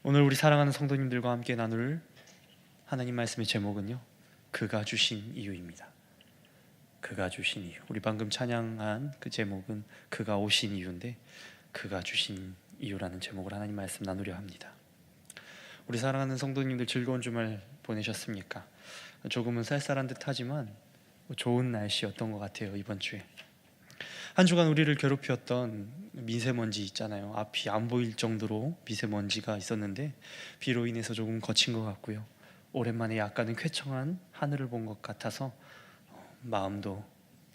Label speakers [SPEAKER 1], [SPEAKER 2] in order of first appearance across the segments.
[SPEAKER 1] 오늘 우리 사랑하는 성도님들과 함께 나눌 하나님 말씀의 제목은요, 그가 주신 이유입니다. 그가 주신 이유. 우리 방금 찬양한 그 제목은 그가 오신 이유인데, 그가 주신 이유라는 제목을 하나님 말씀 나누려 합니다. 우리 사랑하는 성도님들 즐거운 주말 보내셨습니까? 조금은 쌀쌀한 듯 하지만 좋은 날씨였던 것 같아요. 이번 주에 한 주간 우리를 괴롭혔던 미세먼지 있잖아요. 앞이 안 보일 정도로 미세먼지가 있었는데 비로 인해서 조금 거친 것 같고요. 오랜만에 약간은 쾌청한 하늘을 본 것 같아서 마음도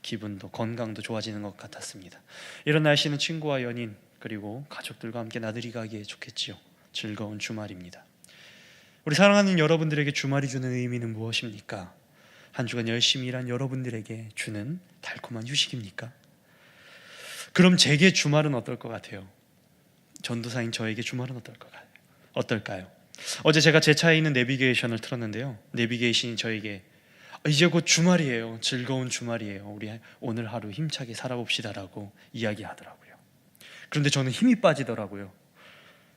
[SPEAKER 1] 기분도 건강도 좋아지는 것 같았습니다. 이런 날씨는 친구와 연인 그리고 가족들과 함께 나들이 가기에 좋겠지요. 즐거운 주말입니다. 우리 사랑하는 여러분들에게 주말이 주는 의미는 무엇입니까? 한 주간 열심히 일한 여러분들에게 주는 달콤한 휴식입니까? 그럼 제게 주말은 어떨 것 같아요? 전도사인 저에게 주말은 어떨까요? 어제 제가 제 차에 있는 내비게이션을 틀었는데요, 내비게이션이 저에게 이제 곧 주말이에요, 즐거운 주말이에요, 우리 오늘 하루 힘차게 살아봅시다라고 이야기하더라고요. 그런데 저는 힘이 빠지더라고요.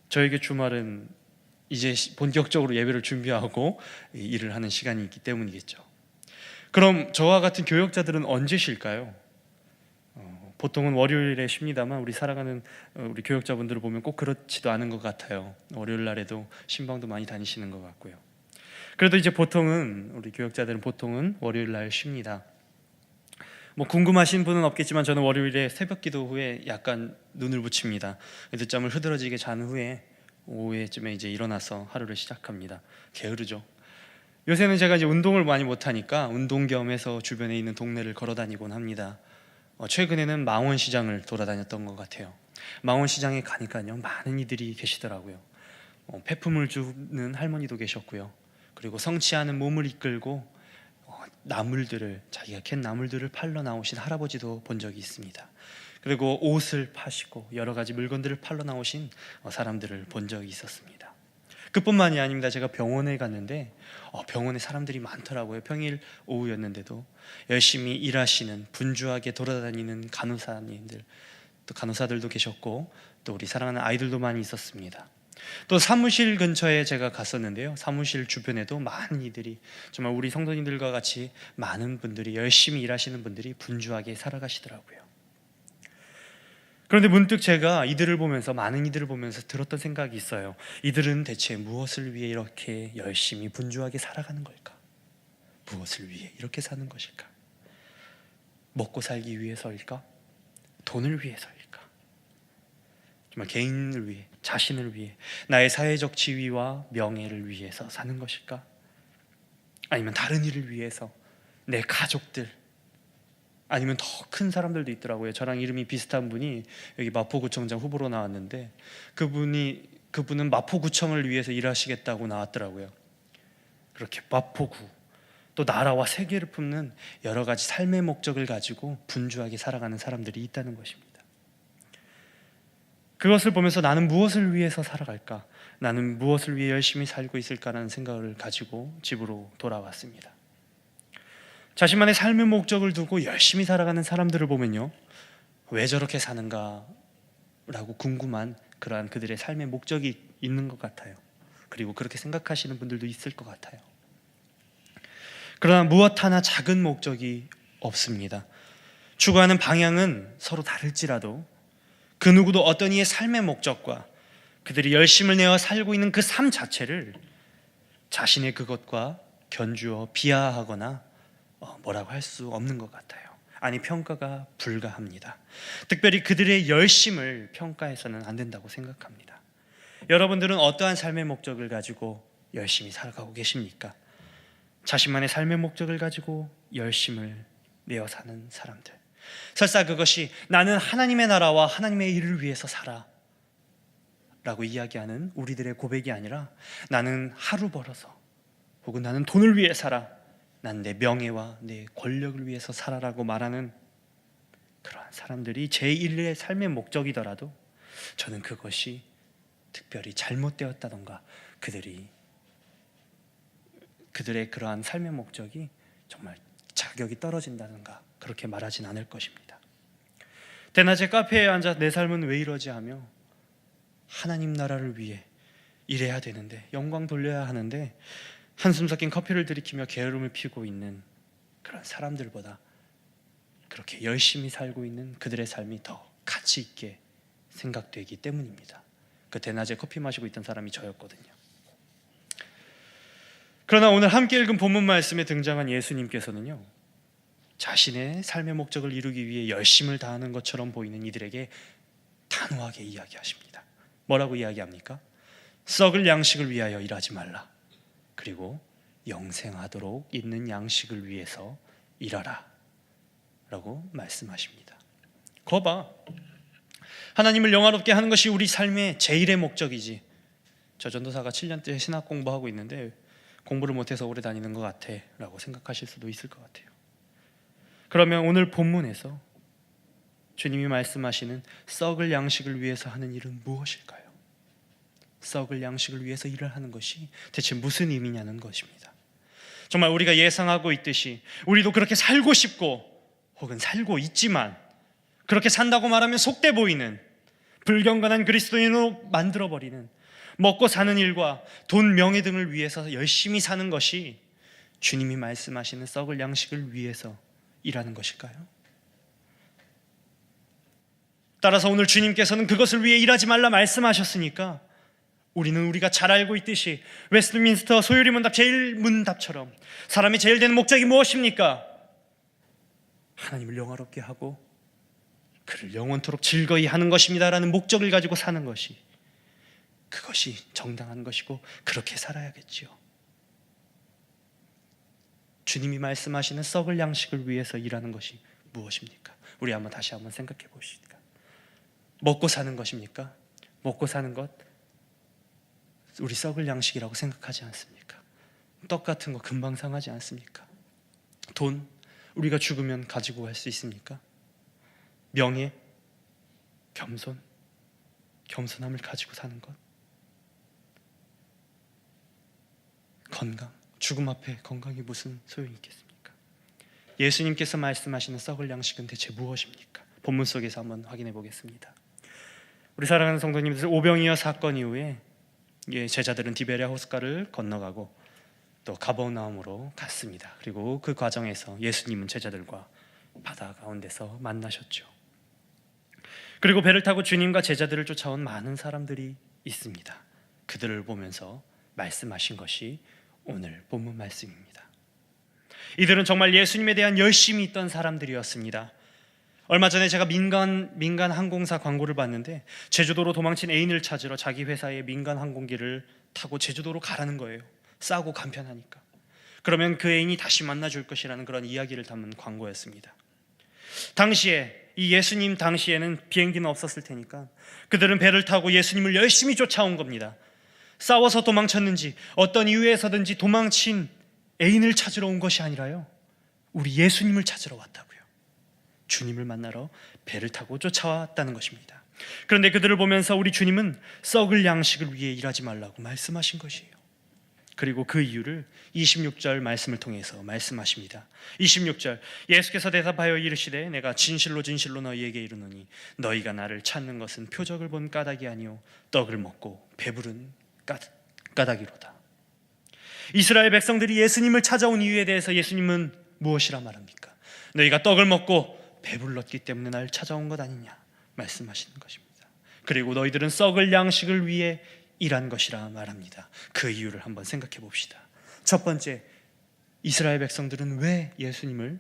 [SPEAKER 1] 저에게 주말은 이제 본격적으로 예배를 준비하고 일을 하는 시간이 있기 때문이겠죠. 그럼 저와 같은 교역자들은 언제 쉴까요? 보통은 월요일에 쉽니다만 우리 살아가는 우리 교역자분들을 보면 꼭 그렇지도 않은 것 같아요. 월요일 날에도 신방도 많이 다니시는 것 같고요. 그래도 이제 보통은 우리 교역자들은 보통은 월요일 날 쉽니다. 궁금하신 분은 없겠지만 저는 월요일에 새벽기도 후에 약간 눈을 붙입니다. 늦잠을 흐드러지게 잔 후에 오후에쯤에 이제 일어나서 하루를 시작합니다. 게으르죠. 요새는 제가 이제 운동을 많이 못하니까 운동 겸해서 주변에 있는 동네를 걸어다니곤 합니다. 최근에는 망원시장을 돌아다녔던 것 같아요. 망원시장에 가니까요, 많은 이들이 계시더라고요. 폐품을 주는 할머니도 계셨고요. 그리고 성취하는 몸을 이끌고 나물들을, 자기가 캔 나물들을 팔러 나오신 할아버지도 본 적이 있습니다. 그리고 옷을 파시고 여러 가지 물건들을 팔러 나오신 사람들을 본 적이 있었습니다. 그뿐만이 아닙니다. 제가 병원에 갔는데 병원에 사람들이 많더라고요. 평일 오후였는데도 열심히 일하시는, 분주하게 돌아다니는 간호사님들, 또 간호사들도 계셨고, 또 우리 사랑하는 아이들도 많이 있었습니다. 또 사무실 근처에 제가 갔었는데요, 사무실 주변에도 많은 이들이, 정말 우리 성도님들과 같이 많은 분들이, 열심히 일하시는 분들이 분주하게 살아가시더라고요. 그런데 문득 제가 이들을 보면서, 많은 이들을 보면서 들었던 생각이 있어요. 이들은 대체 무엇을 위해 이렇게 열심히 분주하게 살아가는 걸까? 무엇을 위해 이렇게 사는 것일까? 먹고 살기 위해서일까? 돈을 위해서일까? 정말 개인을 위해, 자신을 위해, 나의 사회적 지위와 명예를 위해서 사는 것일까? 아니면 다른 일을 위해서, 내 가족들, 아니면 더 큰 사람들도 있더라고요. 저랑 이름이 비슷한 분이 여기 마포구청장 후보로 나왔는데 그분은 마포구청을 위해서 일하시겠다고 나왔더라고요. 그렇게 마포구, 또 나라와 세계를 품는 여러 가지 삶의 목적을 가지고 분주하게 살아가는 사람들이 있다는 것입니다. 그것을 보면서 나는 무엇을 위해서 살아갈까? 나는 무엇을 위해 열심히 살고 있을까라는 생각을 가지고 집으로 돌아왔습니다. 자신만의 삶의 목적을 두고 열심히 살아가는 사람들을 보면요, 왜 저렇게 사는가 라고 궁금한 그러한 그들의 삶의 목적이 있는 것 같아요. 그리고 그렇게 생각하시는 분들도 있을 것 같아요. 그러나 무엇 하나 작은 목적이 없습니다. 추구하는 방향은 서로 다를지라도 그 누구도 어떤 이의 삶의 목적과 그들이 열심을 내어 살고 있는 그 삶 자체를 자신의 그것과 견주어 비하하거나 뭐라고 할 수 없는 것 같아요. 아니, 평가가 불가합니다. 특별히 그들의 열심을 평가해서는 안 된다고 생각합니다. 여러분들은 어떠한 삶의 목적을 가지고 열심히 살아가고 계십니까? 자신만의 삶의 목적을 가지고 열심을 내어 사는 사람들, 설사 그것이 나는 하나님의 나라와 하나님의 일을 위해서 살아 라고 이야기하는 우리들의 고백이 아니라, 나는 하루 벌어서, 혹은 나는 돈을 위해 살아, 난 내 명예와 내 권력을 위해서 살아라고 말하는 그러한 사람들이 제1의 삶의 목적이더라도 저는 그것이 특별히 잘못되었다던가 그들의 그러한 삶의 목적이 정말 자격이 떨어진다던가 그렇게 말하진 않을 것입니다. 대낮에 카페에 앉아 내 삶은 왜 이러지 하며 하나님 나라를 위해 일해야 되는데, 영광 돌려야 하는데 한숨 섞인 커피를 들이키며 게으름을 피우고 있는 그런 사람들보다 그렇게 열심히 살고 있는 그들의 삶이 더 가치 있게 생각되기 때문입니다. 그 대낮에 커피 마시고 있던 사람이 저였거든요. 그러나 오늘 함께 읽은 본문 말씀에 등장한 예수님께서는요, 자신의 삶의 목적을 이루기 위해 열심을 다하는 것처럼 보이는 이들에게 단호하게 이야기하십니다. 뭐라고 이야기합니까? 썩을 양식을 위하여 일하지 말라. 그리고 영생하도록 있는 양식을 위해서 일하라 라고 말씀하십니다. 거 봐, 하나님을 영화롭게 하는 것이 우리 삶의 제일의 목적이지. 저 전도사가 7년째 신학 공부하고 있는데 공부를 못해서 오래 다니는 것 같아 라고 생각하실 수도 있을 것 같아요. 그러면 오늘 본문에서 주님이 말씀하시는 썩을 양식을 위해서 하는 일은 무엇일까요? 썩을 양식을 위해서 일을 하는 것이 대체 무슨 의미냐는 것입니다. 정말 우리가 예상하고 있듯이 우리도 그렇게 살고 싶고 혹은 살고 있지만, 그렇게 산다고 말하면 속돼 보이는 불경건한 그리스도인으로 만들어버리는, 먹고 사는 일과 돈, 명예 등을 위해서 열심히 사는 것이 주님이 말씀하시는 썩을 양식을 위해서 일하는 것일까요? 따라서 오늘 주님께서는 그것을 위해 일하지 말라 말씀하셨으니까 우리는 우리가 잘 알고 있듯이 웨스트민스터 소요리 문답 제1문답처럼 사람이 제일 되는 목적이 무엇입니까? 하나님을 영화롭게 하고 그를 영원토록 즐거이 하는 것입니다 라는 목적을 가지고 사는 것이, 그것이 정당한 것이고 그렇게 살아야겠지요. 주님이 말씀하시는 썩을 양식을 위해서 일하는 것이 무엇입니까? 우리 다시 한번 생각해 보십시다. 먹고 사는 것입니까? 먹고 사는 것 우리 썩을 양식이라고 생각하지 않습니까? 떡 같은 거 금방 상하지 않습니까? 돈 우리가 죽으면 가지고 갈 수 있습니까? 명예, 겸손함을 가지고 사는 것, 건강, 죽음 앞에 건강이 무슨 소용이 있겠습니까? 예수님께서 말씀하시는 썩을 양식은 대체 무엇입니까? 본문 속에서 한번 확인해 보겠습니다. 우리 사랑하는 성도님들, 오병이어 사건 이후에 제자들은 디베랴 호숫가를 건너가고 또 가버나움으로 갔습니다. 그리고 그 과정에서 예수님은 제자들과 바다 가운데서 만나셨죠. 그리고 배를 타고 주님과 제자들을 쫓아온 많은 사람들이 있습니다. 그들을 보면서 말씀하신 것이 오늘 본문 말씀입니다. 이들은 정말 예수님에 대한 열심이 있던 사람들이었습니다. 얼마 전에 제가 민간 항공사 광고를 봤는데 제주도로 도망친 애인을 찾으러 자기 회사의 민간 항공기를 타고 제주도로 가라는 거예요. 싸고 간편하니까. 그러면 그 애인이 다시 만나줄 것이라는 그런 이야기를 담은 광고였습니다. 당시에 이 예수님 당시에는 비행기는 없었을 테니까 그들은 배를 타고 예수님을 열심히 쫓아온 겁니다. 싸워서 도망쳤는지 어떤 이유에서든지 도망친 애인을 찾으러 온 것이 아니라요, 우리 예수님을 찾으러 왔다고요. 주님을 만나러 배를 타고 쫓아왔다는 것입니다. 그런데 그들을 보면서 우리 주님은 썩을 양식을 위해 일하지 말라고 말씀하신 것이에요. 그리고 그 이유를 26절 말씀을 통해서 말씀하십니다. 26절, 예수께서 대답하여 이르시되 내가 진실로 진실로 너희에게 이르노니 너희가 나를 찾는 것은 표적을 본 까닭이 아니요 떡을 먹고 배부른 까닭이로다. 이스라엘 백성들이 예수님을 찾아온 이유에 대해서 예수님은 무엇이라 말합니까? 너희가 떡을 먹고 배불렀기 때문에 날 찾아온 것 아니냐 말씀하시는 것입니다. 그리고 너희들은 썩을 양식을 위해 일한 것이라 말합니다. 그 이유를 한번 생각해 봅시다. 첫 번째, 이스라엘 백성들은 왜 예수님을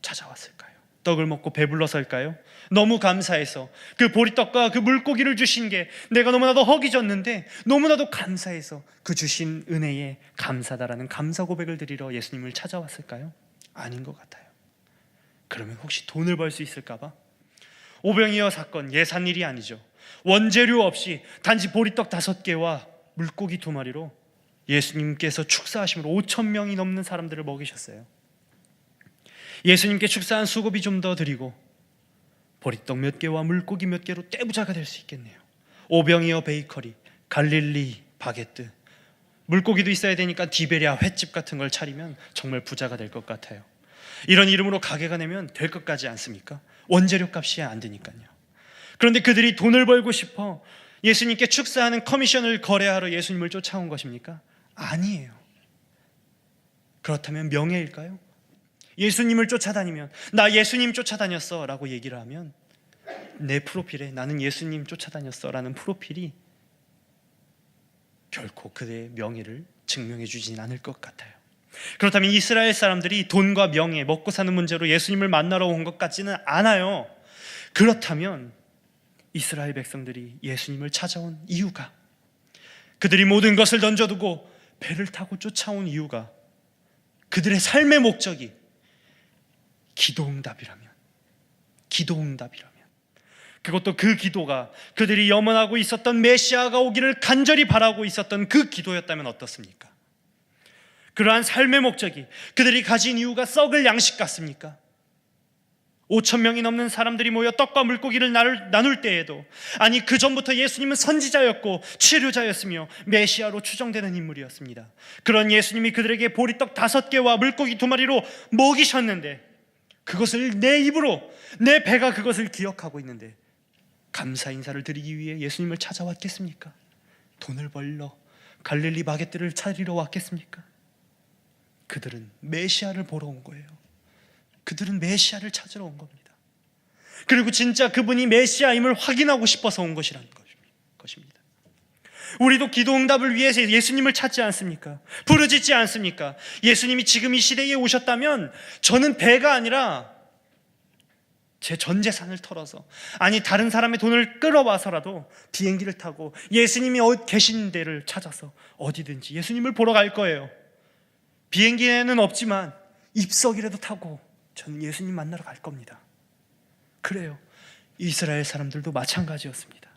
[SPEAKER 1] 찾아왔을까요? 떡을 먹고 배불러서일까요? 너무 감사해서, 그 보리떡과 그 물고기를 주신 게 내가 너무나도 허기졌는데 너무나도 감사해서 그 주신 은혜에 감사다라는 감사 고백을 드리러 예수님을 찾아왔을까요? 아닌 것 같아요. 그러면 혹시 돈을 벌 수 있을까 봐? 오병이어 사건 예산 일이 아니죠. 원재료 없이 단지 보리떡 5개와 물고기 2마리로 예수님께서 축사하심으로 5,000명이 넘는 사람들을 먹이셨어요. 예수님께 축사한 수고비 좀 더 드리고 보리떡 몇 개와 물고기 몇 개로 떼부자가 될 수 있겠네요. 오병이어 베이커리, 갈릴리 바게뜨, 물고기도 있어야 되니까 디베랴 횟집 같은 걸 차리면 정말 부자가 될 것 같아요. 이런 이름으로 가게가 내면 될 것 같지 않습니까? 원재료 값이 안 되니까요. 그런데 그들이 돈을 벌고 싶어 예수님께 축사하는 커미션을 거래하러 예수님을 쫓아온 것입니까? 아니에요. 그렇다면 명예일까요? 예수님을 쫓아다니면 나 예수님 쫓아다녔어 라고 얘기를 하면 내 프로필에 나는 예수님 쫓아다녔어 라는 프로필이 결코 그의 명예를 증명해 주진 않을 것 같아요. 그렇다면 이스라엘 사람들이 돈과 명예, 먹고 사는 문제로 예수님을 만나러 온 것 같지는 않아요. 그렇다면 이스라엘 백성들이 예수님을 찾아온 이유가, 그들이 모든 것을 던져두고 배를 타고 쫓아온 이유가, 그들의 삶의 목적이 기도응답이라면, 그것도 그 기도가 그들이 염원하고 있었던 메시아가 오기를 간절히 바라고 있었던 그 기도였다면 어떻습니까? 그러한 삶의 목적이, 그들이 가진 이유가 썩을 양식 같습니까? 5,000명이 넘는 사람들이 모여 떡과 물고기를 나눌 때에도, 아니 그 전부터 예수님은 선지자였고 치료자였으며 메시아로 추정되는 인물이었습니다. 그런 예수님이 그들에게 보리떡 5개와 물고기 2마리로 먹이셨는데, 그것을 내 입으로, 내 배가 그것을 기억하고 있는데 감사 인사를 드리기 위해 예수님을 찾아왔겠습니까? 돈을 벌러 갈릴리 바게트를 차리러 왔겠습니까? 그들은 메시아를 보러 온 거예요. 그들은 메시아를 찾으러 온 겁니다. 그리고 진짜 그분이 메시아임을 확인하고 싶어서 온 것이라는 것입니다. 우리도 기도 응답을 위해서 예수님을 찾지 않습니까? 부르짖지 않습니까? 예수님이 지금 이 시대에 오셨다면 저는 배가 아니라 제 전 재산을 털어서, 아니 다른 사람의 돈을 끌어와서라도 비행기를 타고 예수님이 계신 데를 찾아서 어디든지 예수님을 보러 갈 거예요. 비행기에는 없지만 입석이라도 타고 저는 예수님 만나러 갈 겁니다. 그래요. 이스라엘 사람들도 마찬가지였습니다.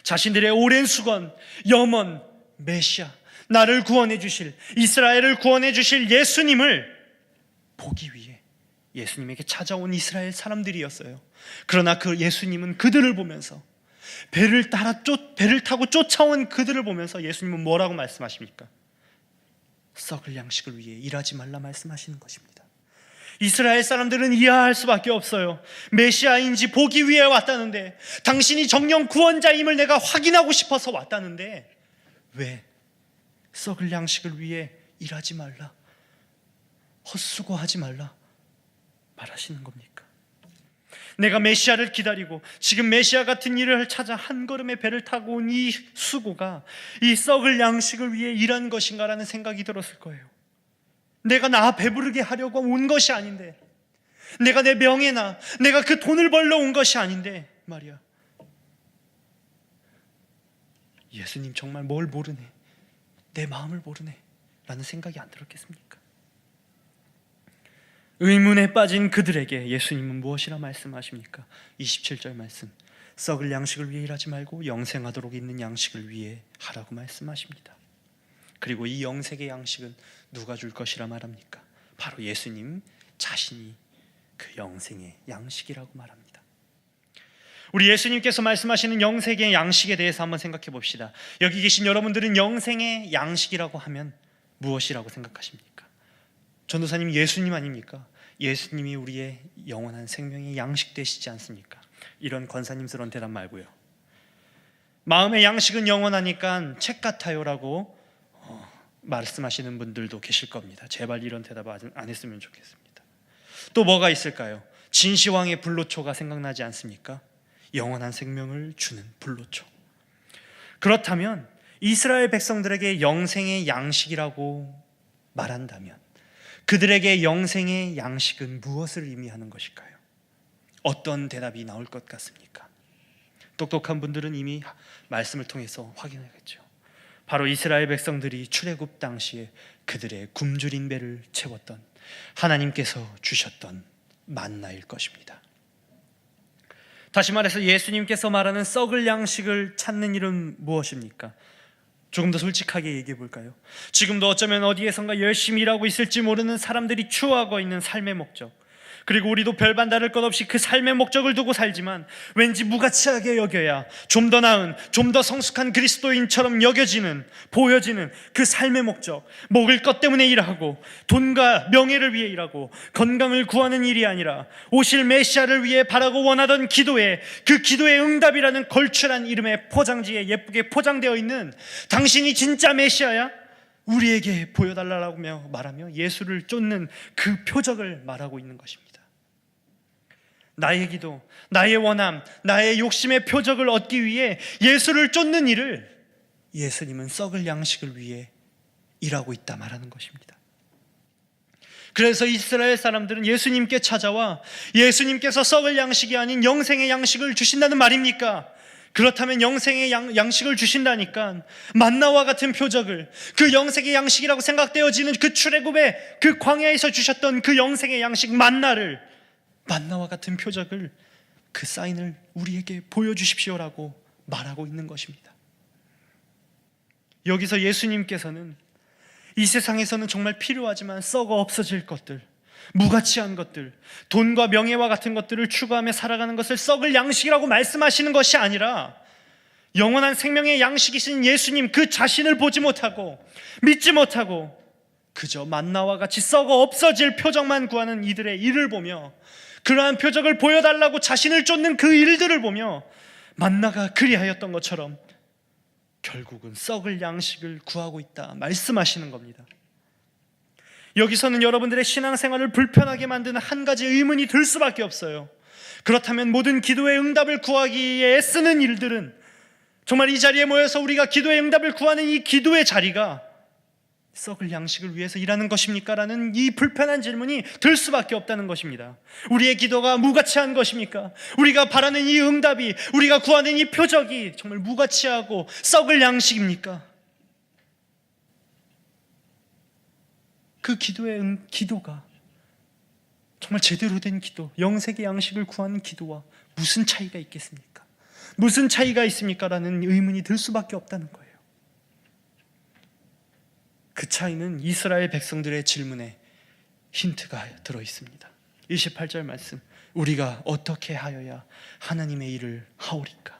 [SPEAKER 1] 자신들의 오랜 수건, 염원, 메시아, 나를 구원해 주실, 이스라엘을 구원해 주실 예수님을 보기 위해 예수님에게 찾아온 이스라엘 사람들이었어요. 그러나 그 예수님은 그들을 보면서, 배를 타고 쫓아온 그들을 보면서 예수님은 뭐라고 말씀하십니까? 썩을 양식을 위해 일하지 말라 말씀하시는 것입니다. 이스라엘 사람들은 이해할 수밖에 없어요. 메시아인지 보기 위해 왔다는데, 당신이 정령 구원자임을 내가 확인하고 싶어서 왔다는데 왜 썩을 양식을 위해 일하지 말라, 헛수고하지 말라 말하시는 겁니까? 내가 메시아를 기다리고 지금 메시아 같은 일을 찾아 한 걸음의 배를 타고 온 이 수고가 이 썩을 양식을 위해 일한 것인가라는 생각이 들었을 거예요. 내가 나 배부르게 하려고 온 것이 아닌데, 내가 내 명예나 내가 그 돈을 벌러 온 것이 아닌데 말이야. 예수님 정말 뭘 모르네, 내 마음을 모르네 라는 생각이 안 들었겠습니까? 의문에 빠진 그들에게 예수님은 무엇이라 말씀하십니까? 27절 말씀, 썩을 양식을 위해 일하지 말고 영생하도록 있는 양식을 위해 하라고 말씀하십니다. 그리고 이 영생의 양식은 누가 줄 것이라 말합니까? 바로 예수님 자신이 그 영생의 양식이라고 말합니다. 우리 예수님께서 말씀하시는 영생의 양식에 대해서 한번 생각해 봅시다. 여기 계신 여러분들은 영생의 양식이라고 하면 무엇이라고 생각하십니까? 전도사님, 예수님 아닙니까? 예수님이 우리의 영원한 생명의 양식 되시지 않습니까? 이런 권사님스러운 대답 말고요. 마음의 양식은 영원하니까 책 같아요라고 말씀하시는 분들도 계실 겁니다. 제발 이런 대답 안 했으면 좋겠습니다. 또 뭐가 있을까요? 진시황의 불로초가 생각나지 않습니까? 영원한 생명을 주는 불로초. 그렇다면 이스라엘 백성들에게 영생의 양식이라고 말한다면 그들에게 영생의 양식은 무엇을 의미하는 것일까요? 어떤 대답이 나올 것 같습니까? 똑똑한 분들은 이미 말씀을 통해서 확인하겠죠. 바로 이스라엘 백성들이 출애굽 당시에 그들의 굶주린 배를 채웠던 하나님께서 주셨던 만나일 것입니다. 다시 말해서 예수님께서 말하는 썩을 양식을 찾는 일은 무엇입니까? 조금 더 솔직하게 얘기해 볼까요? 지금도 어쩌면 어디에선가 열심히 일하고 있을지 모르는 사람들이 추구하고 있는 삶의 목적, 그리고 우리도 별반 다를 것 없이 그 삶의 목적을 두고 살지만 왠지 무가치하게 여겨야 좀 더 나은, 좀 더 성숙한 그리스도인처럼 보여지는 그 삶의 목적, 먹을 것 때문에 일하고 돈과 명예를 위해 일하고 건강을 구하는 일이 아니라 오실 메시아를 위해 바라고 원하던 기도에, 그 기도의 응답이라는 걸출한 이름의 포장지에 예쁘게 포장되어 있는 당신이 진짜 메시아야? 우리에게 보여달라고 말하며 예수를 쫓는 그 표적을 말하고 있는 것입니다. 나의 기도, 나의 원함, 나의 욕심의 표적을 얻기 위해 예수를 쫓는 일을 예수님은 썩을 양식을 위해 일하고 있다 말하는 것입니다. 그래서 이스라엘 사람들은 예수님께 찾아와 예수님께서 썩을 양식이 아닌 영생의 양식을 주신다는 말입니까? 그렇다면 영생의 양식을 주신다니까 만나와 같은 표적을, 그 영생의 양식이라고 생각되어지는 그 출애굽의 그 광야에서 주셨던 그 영생의 양식 만나와 같은 표적을, 그 사인을 우리에게 보여주십시오라고 말하고 있는 것입니다. 여기서 예수님께서는 이 세상에서는 정말 필요하지만 썩어 없어질 것들, 무가치한 것들, 돈과 명예와 같은 것들을 추구하며 살아가는 것을 썩을 양식이라고 말씀하시는 것이 아니라 영원한 생명의 양식이신 예수님 그 자신을 보지 못하고 믿지 못하고 그저 만나와 같이 썩어 없어질 표적만 구하는 이들의 일을 보며, 그러한 표적을 보여달라고 자신을 쫓는 그 일들을 보며 만나가 그리하였던 것처럼 결국은 썩을 양식을 구하고 있다 말씀하시는 겁니다. 여기서는 여러분들의 신앙생활을 불편하게 만드는 한 가지 의문이 들 수밖에 없어요. 그렇다면 모든 기도의 응답을 구하기에 애쓰는 일들은, 정말 이 자리에 모여서 우리가 기도의 응답을 구하는 이 기도의 자리가 썩을 양식을 위해서 일하는 것입니까? 라는 이 불편한 질문이 들 수밖에 없다는 것입니다. 우리의 기도가 무가치한 것입니까? 우리가 바라는 이 응답이, 우리가 구하는 이 표적이 정말 무가치하고 썩을 양식입니까? 그 기도가 정말 제대로 된 기도, 영생의 양식을 구하는 기도와 무슨 차이가 있겠습니까? 무슨 차이가 있습니까? 라는 의문이 들 수밖에 없다는 거예요. 그 차이는 이스라엘 백성들의 질문에 힌트가 들어 있습니다. 28절 말씀, 우리가 어떻게 하여야 하나님의 일을 하오리까?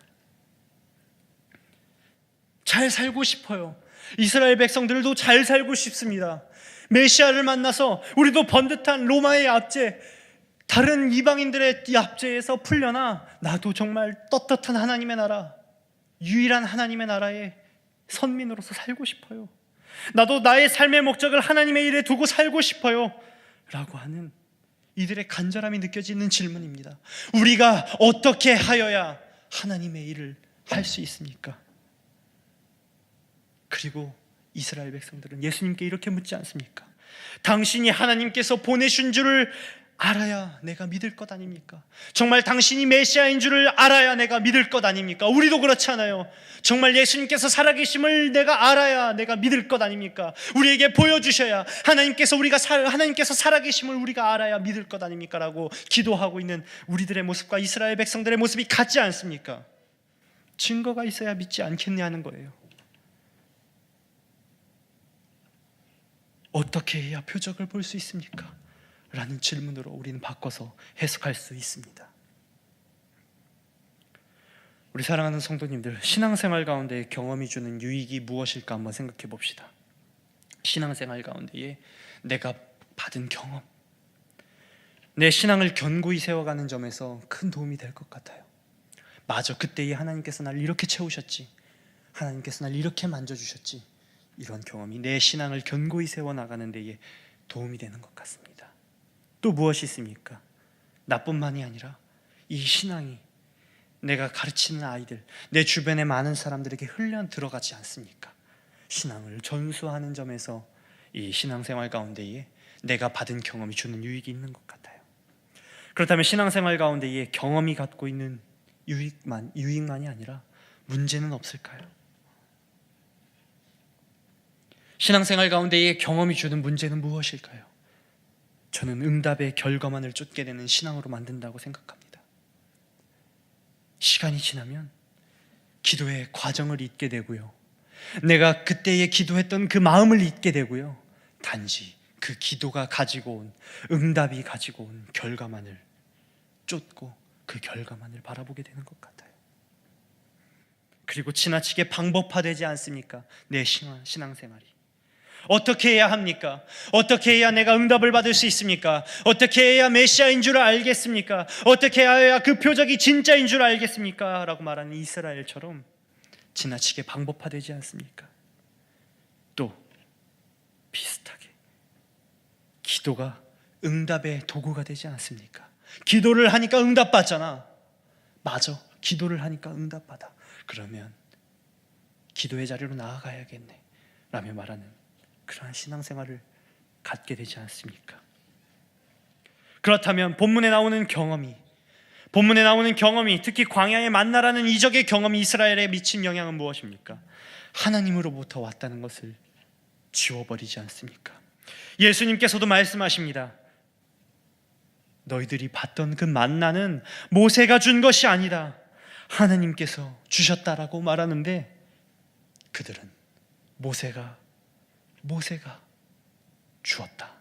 [SPEAKER 1] 잘 살고 싶어요. 이스라엘 백성들도 잘 살고 싶습니다. 메시아를 만나서 우리도 번듯한 로마의 압제, 다른 이방인들의 압제에서 풀려나 나도 정말 떳떳한 하나님의 나라, 유일한 하나님의 나라의 선민으로서 살고 싶어요. 나도 나의 삶의 목적을 하나님의 일에 두고 살고 싶어요 라고 하는 이들의 간절함이 느껴지는 질문입니다. 우리가 어떻게 하여야 하나님의 일을 할 수 있습니까? 그리고 이스라엘 백성들은 예수님께 이렇게 묻지 않습니까? 당신이 하나님께서 보내신 줄을 알아야 내가 믿을 것 아닙니까? 정말 당신이 메시아인 줄을 알아야 내가 믿을 것 아닙니까? 우리도 그렇잖아요. 정말 예수님께서 살아계심을 내가 알아야 내가 믿을 것 아닙니까? 우리에게 보여주셔야 하나님께서 살아계심을 우리가 알아야 믿을 것 아닙니까? 라고 기도하고 있는 우리들의 모습과 이스라엘 백성들의 모습이 같지 않습니까? 증거가 있어야 믿지 않겠냐는 거예요. 어떻게 해야 표적을 볼 수 있습니까? 라는 질문으로 우리는 바꿔서 해석할 수 있습니다. 우리 사랑하는 성도님들, 신앙생활 가운데 경험이 주는 유익이 무엇일까 한번 생각해 봅시다. 신앙생활 가운데에 내가 받은 경험, 내 신앙을 견고히 세워가는 점에서 큰 도움이 될 것 같아요. 맞아, 그때에 하나님께서 날 이렇게 채우셨지, 하나님께서 날 이렇게 만져주셨지, 이런 경험이 내 신앙을 견고히 세워나가는 데에 도움이 되는 것 같습니다. 또 무엇이 있습니까? 나뿐만이 아니라 이 신앙이 내가 가르치는 아이들, 내 주변의 많은 사람들에게 흘려 들어가지 않습니까? 신앙을 전수하는 점에서 이 신앙생활 가운데에 내가 받은 경험이 주는 유익이 있는 것 같아요. 그렇다면 신앙생활 가운데에 경험이 갖고 있는 유익만이 아니라 문제는 없을까요? 신앙생활 가운데에 경험이 주는 문제는 무엇일까요? 저는 응답의 결과만을 쫓게 되는 신앙으로 만든다고 생각합니다. 시간이 지나면 기도의 과정을 잊게 되고요, 내가 그때에 기도했던 그 마음을 잊게 되고요, 단지 그 기도가 가지고 온, 응답이 가지고 온 결과만을 쫓고 그 결과만을 바라보게 되는 것 같아요. 그리고 지나치게 방법화되지 않습니까? 내 신앙생활이 어떻게 해야 합니까? 어떻게 해야 내가 응답을 받을 수 있습니까? 어떻게 해야 메시아인 줄 알겠습니까? 어떻게 해야 그 표적이 진짜인 줄 알겠습니까? 라고 말하는 이스라엘처럼 지나치게 방법화되지 않습니까? 또 비슷하게 기도가 응답의 도구가 되지 않습니까? 기도를 하니까 응답받잖아. 맞아, 기도를 하니까 응답받아. 그러면 기도의 자리로 나아가야겠네 라며 말하는 그러한 신앙생활을 갖게 되지 않습니까? 그렇다면 본문에 나오는 경험이, 특히 광야의 만나라는 이적의 경험이 이스라엘에 미친 영향은 무엇입니까? 하나님으로부터 왔다는 것을 지워버리지 않습니까? 예수님께서도 말씀하십니다. 너희들이 봤던 그 만나는 모세가 준 것이 아니다, 하나님께서 주셨다라고 말하는데, 그들은 모세가 주었다.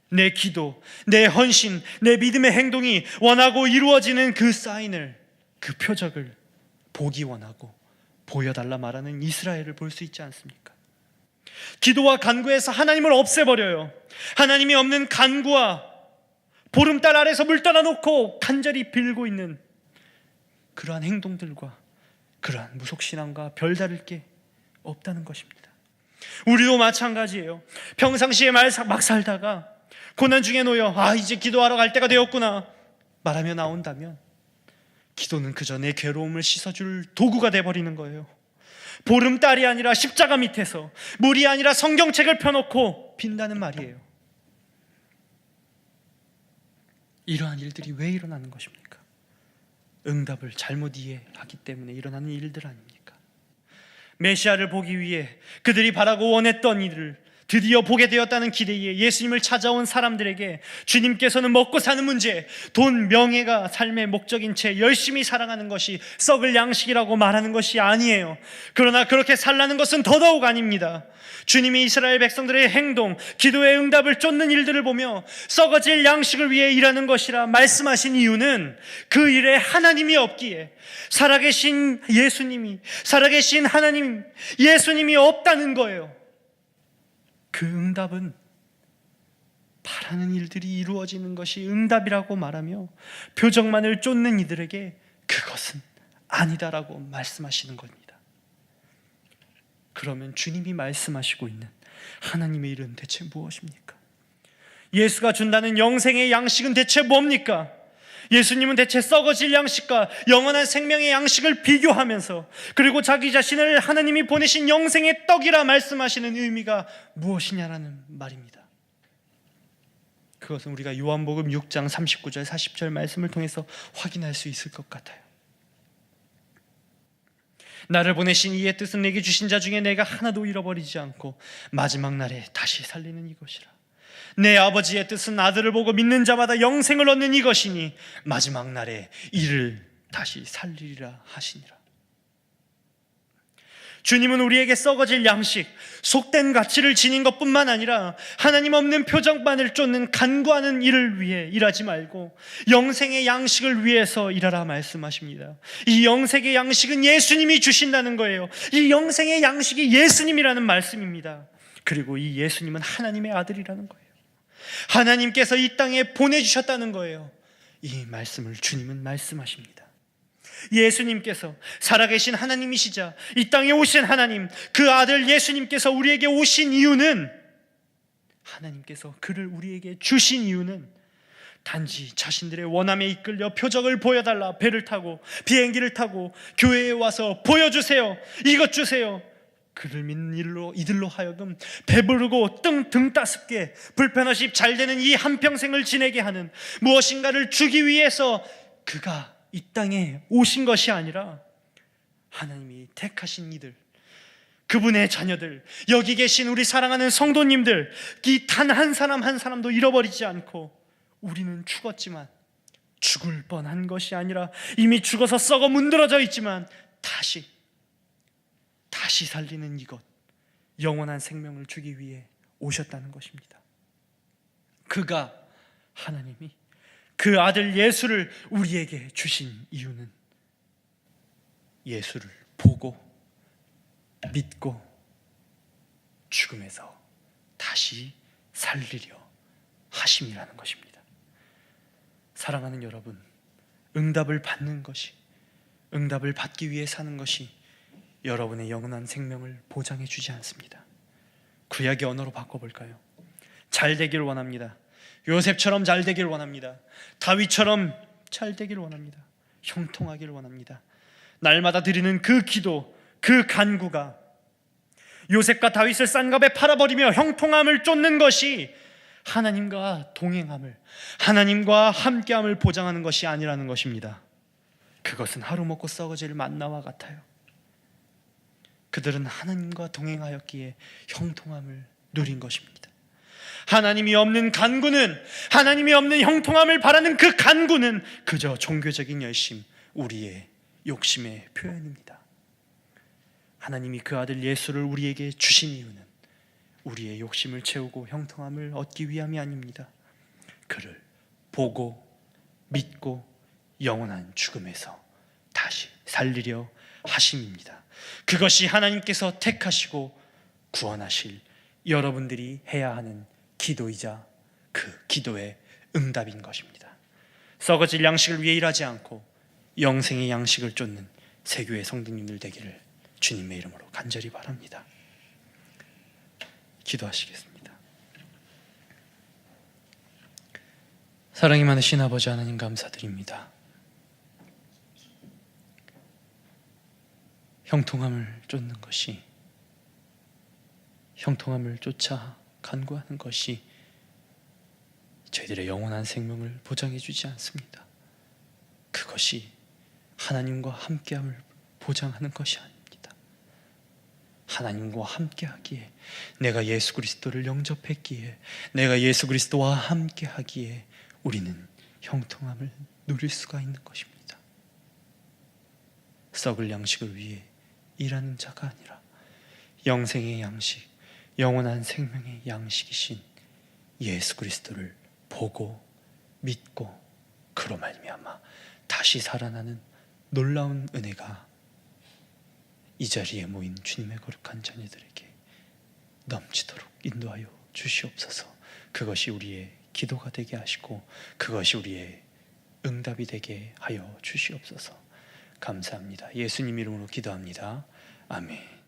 [SPEAKER 1] 내 기도, 내 헌신, 내 믿음의 행동이 원하고 이루어지는 그 사인을, 그 표적을 보기 원하고 보여달라 말하는 이스라엘을 볼 수 있지 않습니까? 기도와 간구에서 하나님을 없애버려요. 하나님이 없는 간구와 보름달 아래서 물 따라 놓고 간절히 빌고 있는 그러한 행동들과 그러한 무속신앙과 별다를 게 없다는 것입니다. 우리도 마찬가지예요. 평상시에 막 살다가 고난 중에 놓여 이제 기도하러 갈 때가 되었구나 말하며 나온다면 기도는 그저 내 괴로움을 씻어줄 도구가 돼버리는 거예요. 보름달이 아니라 십자가 밑에서, 물이 아니라 성경책을 펴놓고 빈다는 말이에요. 이러한 일들이 왜 일어나는 것입니까? 응답을 잘못 이해하기 때문에 일어나는 일들 아닙니까? 메시아를 보기 위해 그들이 바라고 원했던 일을 드디어 보게 되었다는 기대에 예수님을 찾아온 사람들에게 주님께서는 먹고 사는 문제, 돈, 명예가 삶의 목적인 채 열심히 살아가는 것이 썩을 양식이라고 말하는 것이 아니에요. 그러나 그렇게 살라는 것은 더더욱 아닙니다. 주님이 이스라엘 백성들의 행동, 기도의 응답을 쫓는 일들을 보며 썩어질 양식을 위해 일하는 것이라 말씀하신 이유는 그 일에 하나님이 없기에, 살아계신 하나님, 예수님이 없다는 거예요. 그 응답은 바라는 일들이 이루어지는 것이 응답이라고 말하며 표적만을 쫓는 이들에게 그것은 아니다라고 말씀하시는 겁니다. 그러면 주님이 말씀하시고 있는 하나님의 일은 대체 무엇입니까? 예수가 준다는 영생의 양식은 대체 뭡니까? 예수님은 대체 썩어질 양식과 영원한 생명의 양식을 비교하면서, 그리고 자기 자신을 하나님이 보내신 영생의 떡이라 말씀하시는 의미가 무엇이냐라는 말입니다. 그것은 우리가 요한복음 6장 39절 40절 말씀을 통해서 확인할 수 있을 것 같아요. 나를 보내신 이의 뜻은 내게 주신 자 중에 내가 하나도 잃어버리지 않고 마지막 날에 다시 살리는 이것이라. 내 아버지의 뜻은 아들을 보고 믿는 자마다 영생을 얻는 이것이니 마지막 날에 이를 다시 살리리라 하시니라. 주님은 우리에게 썩어질 양식, 속된 가치를 지닌 것뿐만 아니라 하나님 없는 표적만을 쫓는 간구하는 일을 위해 일하지 말고 영생의 양식을 위해서 일하라 말씀하십니다. 이 영생의 양식은 예수님이 주신다는 거예요. 이 영생의 양식이 예수님이라는 말씀입니다. 그리고 이 예수님은 하나님의 아들이라는 거예요. 하나님께서 이 땅에 보내주셨다는 거예요. 이 말씀을 주님은 말씀하십니다. 예수님께서 살아계신 하나님이시자 이 땅에 오신 하나님, 그 아들 예수님께서 우리에게 오신 이유는, 하나님께서 그를 우리에게 주신 이유는 단지 자신들의 원함에 이끌려 표적을 보여달라 배를 타고 비행기를 타고 교회에 와서 보여주세요, 이것 주세요, 그를 믿는 이들로 하여금 배부르고 등 따숩게 불편없이 잘 되는 이 한평생을 지내게 하는 무엇인가를 주기 위해서 그가 이 땅에 오신 것이 아니라, 하나님이 택하신 이들, 그분의 자녀들, 여기 계신 우리 사랑하는 성도님들, 이 단 한 사람 한 사람도 잃어버리지 않고, 우리는 죽었지만 죽을 뻔한 것이 아니라 이미 죽어서 썩어 문드러져 있지만 다시 살리는 이것, 영원한 생명을 주기 위해 오셨다는 것입니다. 그가, 하나님이 그 아들 예수를 우리에게 주신 이유는 예수를 보고 믿고 죽음에서 다시 살리려 하심이라는 것입니다. 사랑하는 여러분, 응답을 받는 것이, 응답을 받기 위해 사는 것이 여러분의 영원한 생명을 보장해 주지 않습니다. 구약의 언어로 바꿔볼까요? 잘 되기를 원합니다. 요셉처럼 잘 되기를 원합니다. 다윗처럼 잘 되기를 원합니다. 형통하기를 원합니다. 날마다 드리는 그 기도, 그 간구가 요셉과 다윗을 싼값에 팔아버리며 형통함을 쫓는 것이 하나님과 동행함을, 하나님과 함께함을 보장하는 것이 아니라는 것입니다. 그것은 하루 먹고 썩어질 만나와 같아요. 그들은 하나님과 동행하였기에 형통함을 누린 것입니다. 하나님이 없는 간구는, 하나님이 없는 형통함을 바라는 그 간구는 그저 종교적인 열심, 우리의 욕심의 표현입니다. 하나님이 그 아들 예수를 우리에게 주신 이유는 우리의 욕심을 채우고 형통함을 얻기 위함이 아닙니다. 그를 보고 믿고 영원한 죽음에서 다시 살리려 하심입니다. 그것이 하나님께서 택하시고 구원하실 여러분들이 해야 하는 기도이자 그 기도의 응답인 것입니다. 썩어질 양식을 위해 일하지 않고 영생의 양식을 쫓는 세교회 성도님들 되기를 주님의 이름으로 간절히 바랍니다. 기도하시겠습니다. 사랑이 많으신 아버지 하나님, 감사드립니다. 형통함을 쫓는 것이, 형통함을 쫓아 간구하는 것이 저희들의 영원한 생명을 보장해 주지 않습니다. 그것이 하나님과 함께함을 보장하는 것이 아닙니다. 하나님과 함께하기에, 내가 예수 그리스도를 영접했기에, 내가 예수 그리스도와 함께하기에 우리는 형통함을 누릴 수가 있는 것입니다. 썩을 양식을 위해 일하는 자가 아니라 영생의 양식, 영원한 생명의 양식이신 예수 그리스도를 보고 믿고 그로 말미암아 다시 살아나는 놀라운 은혜가 이 자리에 모인 주님의 거룩한 자녀들에게 넘치도록 인도하여 주시옵소서. 그것이 우리의 기도가 되게 하시고 그것이 우리의 응답이 되게 하여 주시옵소서. 감사합니다. 예수님 이름으로 기도합니다. 아멘.